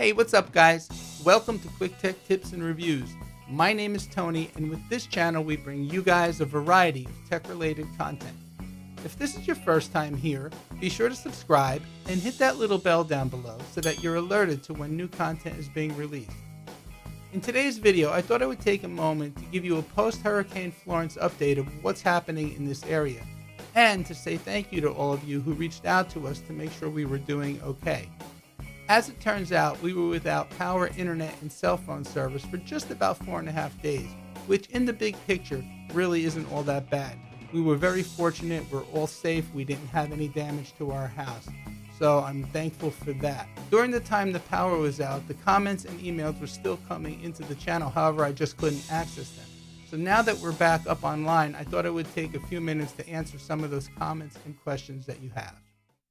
Hey, what's up guys? Welcome to Quick Tech Tips and Reviews. My name is Tony, and with this channel we bring you guys a variety of tech-related content. If this is your first time here, be sure to subscribe and hit that little bell down below so that you're alerted to when new content is being released. In today's video, I thought I would take a moment to give you a post-Hurricane Florence update of what's happening in this area, and to say thank you to all of you who reached out to us to make sure we were doing okay. As it turns out, we were without power, internet, and cell phone service for just about 4.5 days, which in the big picture really isn't all that bad. We were very fortunate, we're all safe, we didn't have any damage to our house. So I'm thankful for that. During the time the power was out, the comments and emails were still coming into the channel, however I just couldn't access them. So now that we're back up online, I thought it would take a few minutes to answer some of those comments and questions that you have.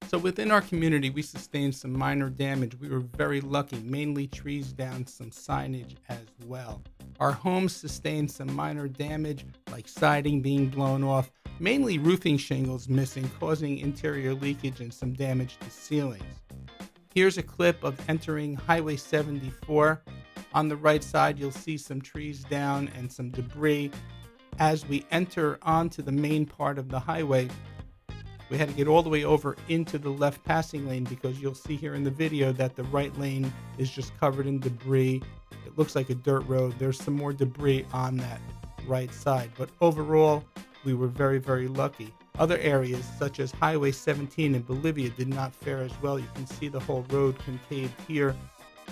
So within our community, we sustained some minor damage. We were very lucky, mainly trees down, some signage as well. Our homes sustained some minor damage, like siding being blown off, mainly roofing shingles missing, causing interior leakage and some damage to ceilings. Here's a clip of entering Highway 74. On the right side, you'll see some trees down and some debris. As we enter onto the main part of the highway, we had to get all the way over into the left passing lane because you'll see here in the video that the right lane is just covered in debris. It looks like a dirt road. There's some more debris on that right side, but overall, we were very, very lucky. Other areas, such as Highway 17 in Bolivia, did not fare as well. You can see the whole road concaved here.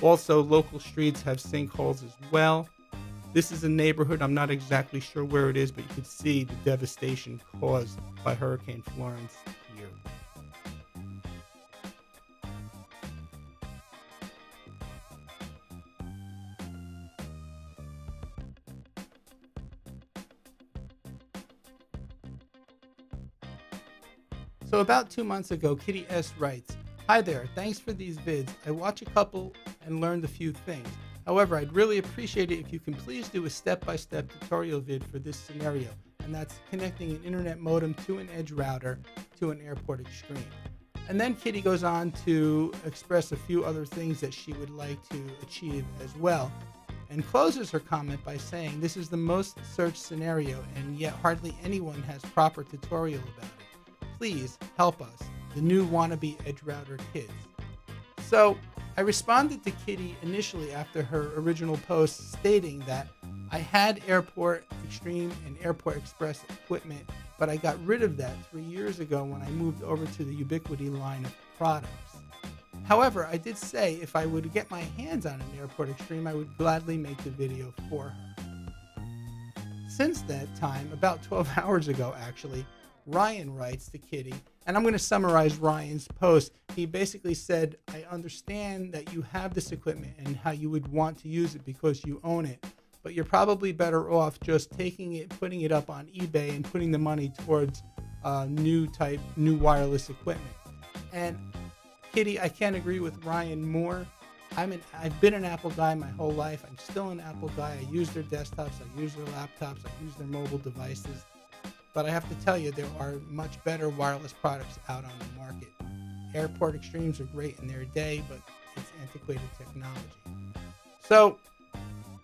Also, local streets have sinkholes as well. This is a neighborhood, I'm not exactly sure where it is, but you can see the devastation caused by Hurricane Florence here. So about 2 months ago, Kitty S writes, "Hi there, thanks for these vids. I watch a couple and learned a few things. However, I'd really appreciate it if you can please do a step-by-step tutorial vid for this scenario, and that's connecting an internet modem to an edge router to an airport extreme." And then Kitty goes on to express a few other things that she would like to achieve as well, and closes her comment by saying, "This is the most searched scenario, and yet hardly anyone has proper tutorial about it. Please help us, the new wannabe edge router kids." So I responded to Kitty initially after her original post stating that I had Airport Extreme and Airport Express equipment, but I got rid of that 3 years ago when I moved over to the Ubiquiti line of products. However, I did say if I would get my hands on an Airport Extreme, I would gladly make the video for her. Since that time, about 12 hours ago actually, Ryan writes to Kitty, and I'm going to summarize Ryan's post. He basically said, "I understand that you have this equipment and how you would want to use it because you own it, but you're probably better off just taking it, putting it up on eBay and putting the money towards new wireless equipment." And Kitty, I can't agree with Ryan more. I've been an Apple guy my whole life. I'm still an Apple guy. I use their desktops, I use their laptops, I use their mobile devices. But I have to tell you, there are much better wireless products out on the market. Airport Extremes are great in their day, but it's antiquated technology. So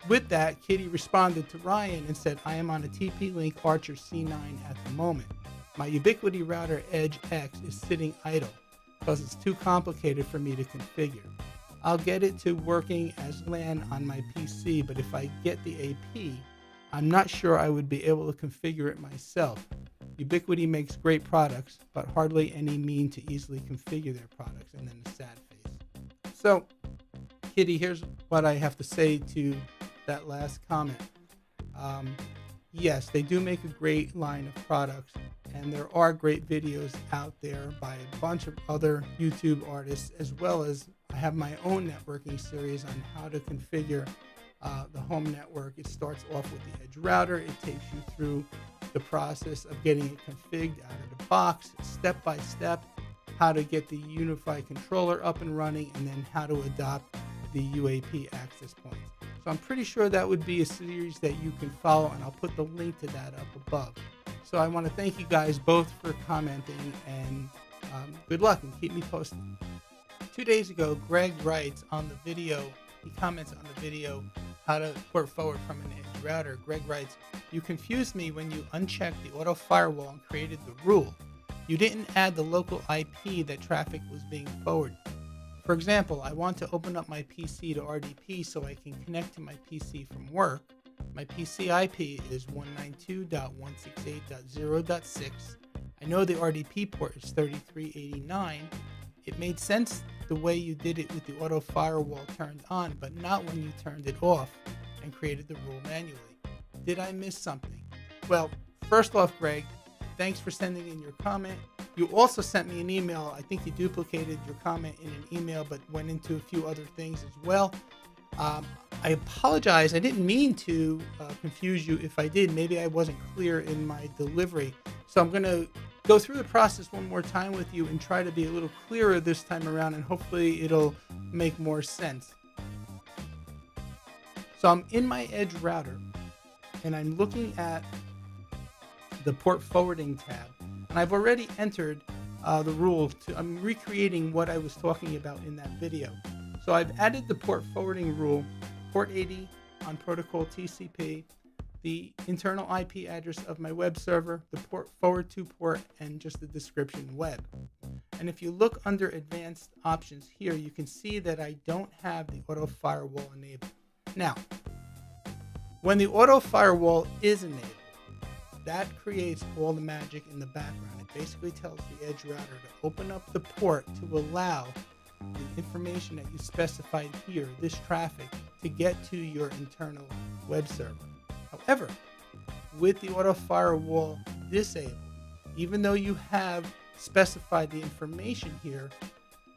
with that, Kitty responded to Ryan and said, "I am on a TP-Link Archer C9 at the moment. My Ubiquiti router Edge X is sitting idle because it's too complicated for me to configure. I'll get it to working as LAN on my PC, but if I get the AP, I'm not sure I would be able to configure it myself. Ubiquiti makes great products, but hardly any mean to easily configure their products," and then a sad face. So, Kitty, here's what I have to say to that last comment. Yes, they do make a great line of products, and there are great videos out there by a bunch of other YouTube artists, as well as I have my own networking series on how to configure the home network. It starts off with the edge router. It takes you through the process of getting it configured out of the box, step by step, how to get the unified controller up and running, and then how to adopt the UAP access points. So I'm pretty sure that would be a series that you can follow, and I'll put the link to that up above. So I want to thank you guys both for commenting, and good luck and keep me posted. 2 days ago, Greg writes on the video, he comments on the video, how to port forward from an edge router. Greg writes, "You confused me when you unchecked the auto firewall and created the rule. You didn't add the local IP that traffic was being forwarded. For example, I want to open up my PC to RDP so I can connect to my PC from work. My PC IP is 192.168.0.6. I know the RDP port is 3389. It made sense the way you did it with the auto firewall turned on, but not when you turned it off and created the rule manually. Did I miss something?" Well, first off, Greg, thanks for sending in your comment. You also sent me an email. I think you duplicated your comment in an email, but went into a few other things as well. I apologize. I didn't mean to confuse you. If I did, maybe I wasn't clear in my delivery. So I'm going to go through the process one more time with you and try to be a little clearer this time around, and hopefully it'll make more sense. So I'm in my edge router, and I'm looking at the port forwarding tab, and I've already entered the rule. I'm recreating what I was talking about in that video. So I've added the port forwarding rule, port 80 on protocol TCP, the internal IP address of my web server, the port forward to port, and just the description web. And if you look under advanced options here, you can see that I don't have the auto firewall enabled. Now, when the auto firewall is enabled, that creates all the magic in the background. It basically tells the edge router to open up the port to allow the information that you specified here, this traffic, to get to your internal web server. However, with the auto firewall disabled, even though you have specified the information here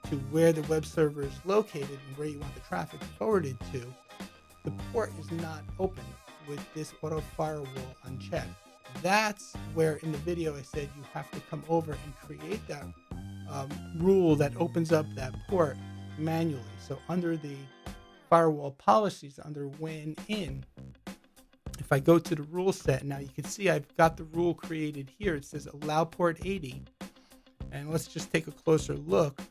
to where the web server is located and where you want the traffic forwarded to, the port is not open with this auto firewall unchecked. That's where in the video I said you have to come over and create that rule that opens up that port manually. So under the firewall policies, under when in, if I go to the rule set, now you can see I've got the rule created here. It says allow port 80, and let's just take a closer look.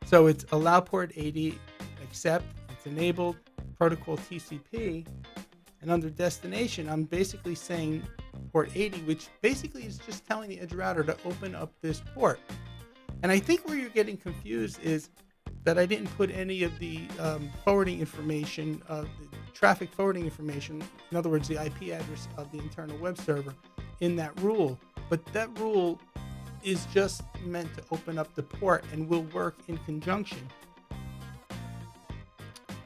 So it's allow port 80, accept, it's enabled, protocol TCP, and under destination, I'm basically saying port 80, which basically is just telling the edge router to open up this port. And I think where you're getting confused is that I didn't put any of the forwarding information, the traffic forwarding information, in other words, the IP address of the internal web server, in that rule. But that rule is just meant to open up the port and will work in conjunction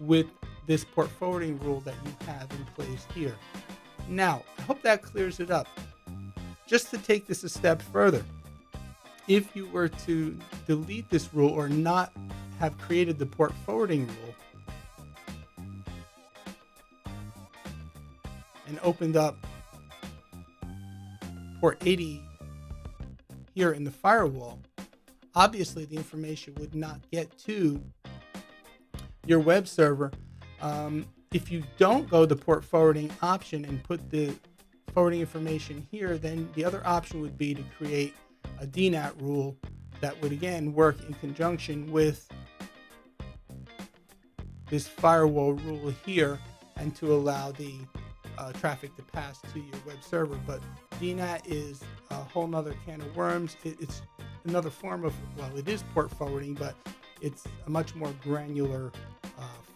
with this port forwarding rule that you have in place here. Now, I hope that clears it up. Just to take this a step further, if you were to delete this rule or not have created the port forwarding rule and opened up port 80 here in the firewall, obviously the information would not get to your web server. If you don't go the port forwarding option and put the forwarding information here, then the other option would be to create a DNAT rule that would again work in conjunction with this firewall rule here and to allow the traffic to pass to your web server. But DNAT is a whole nother can of worms. It's another form of, well, it is port forwarding, but it's a much more granular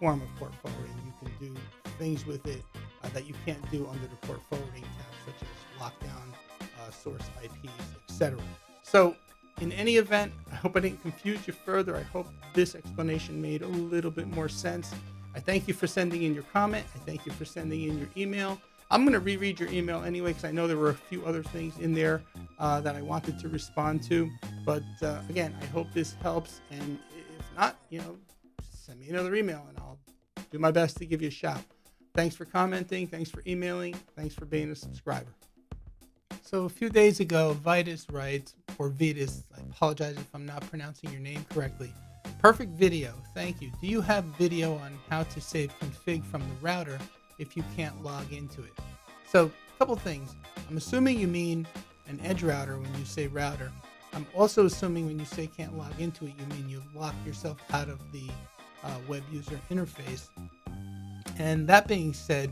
form of port forwarding. You can do things with it that you can't do under the port forwarding tab, such as lockdown, source IPs, etc. So in any event, I hope I didn't confuse you further. I hope this explanation made a little bit more sense. I thank you for sending in your comment. I thank you for sending in your email. I'm going to reread your email anyway, because I know there were a few other things in there that I wanted to respond to. But again, I hope this helps. And if not, send me another email and I'll do my best to give you a shout. Thanks for commenting. Thanks for emailing. Thanks for being a subscriber. So a few days ago, Vitus writes, or Vitus, I apologize if I'm not pronouncing your name correctly. Perfect video. Thank you. Do you have video on how to save config from the router if you can't log into it? So a couple things. I'm assuming you mean an edge router when you say router. I'm also assuming when you say can't log into it, you mean you've locked yourself out of the web user interface. And that being said,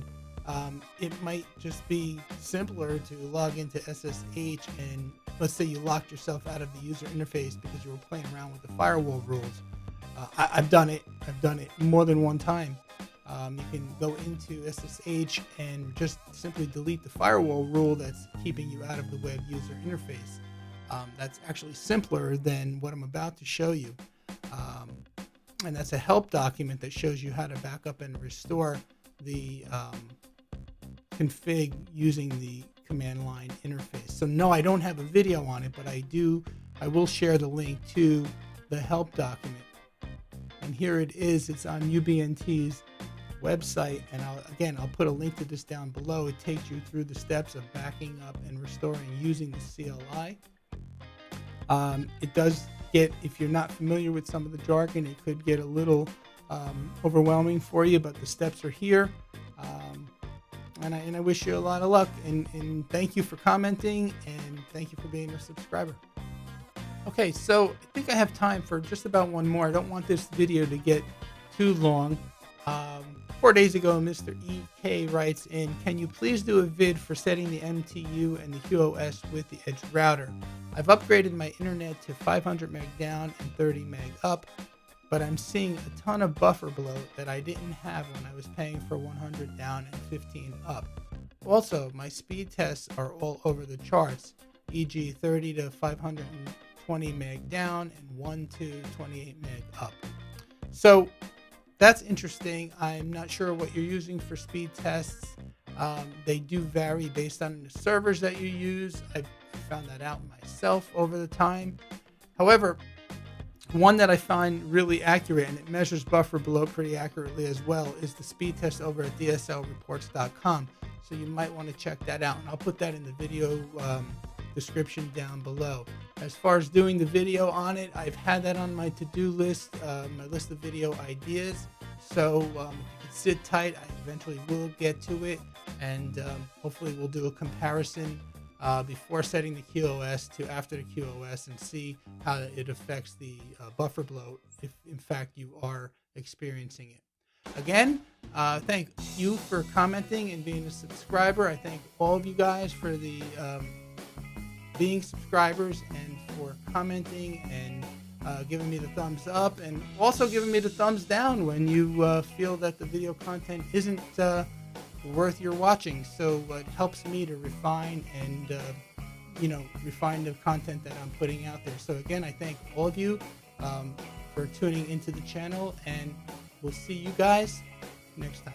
it might just be simpler to log into SSH, and let's say you locked yourself out of the user interface because you were playing around with the firewall rules. I've done it. I've done it more than one time. You can go into SSH and just simply delete the firewall rule that's keeping you out of the web user interface. That's actually simpler than what I'm about to show you. And that's a help document that shows you how to back up and restore the config using the command line interface. So no, I don't have a video on it, but I will share the link to the help document. And here it is. It's on UBNT's website, and I'll put a link to this down below. It takes you through the steps of backing up and restoring using the CLI. It does get, if you're not familiar with some of the jargon, it could get a little overwhelming for you, but the steps are here. And I wish you a lot of luck, and thank you for commenting, and thank you for being a subscriber. Okay, so I think I have time for just about one more. I don't want this video to get too long. 4 days ago, Mr. EK writes in, can you please do a vid for setting the MTU and the QoS with the Edge router? I've upgraded my internet to 500 meg down and 30 meg up, but I'm seeing a ton of buffer bloat that I didn't have when I was paying for 100 down and 15 up. Also, my speed tests are all over the charts, e.g. 30 to 520 meg down and 1 to 28 meg up. So that's interesting. I'm not sure what you're using for speed tests. They do vary based on the servers that you use. I've found that out myself over the time. However, one that I find really accurate, and it measures buffer bloat pretty accurately as well, is the speed test over at dslreports.com. So you might want to check that out, and I'll put that in the video description down below. As far as doing the video on it, I've had that on my to-do list, my list of video ideas. So sit tight. I eventually will get to it, and hopefully we'll do a comparison before setting the QoS to after the QoS and see how it affects the buffer bloat if in fact you are experiencing it. Again, thank you for commenting and being a subscriber. I thank all of you guys for the being subscribers and for commenting and giving me the thumbs up, and also giving me the thumbs down when you feel that the video content isn't worth your watching. So it helps me to refine and refine the content that I'm putting out there. So again, I thank all of you for tuning into the channel, and we'll see you guys next time.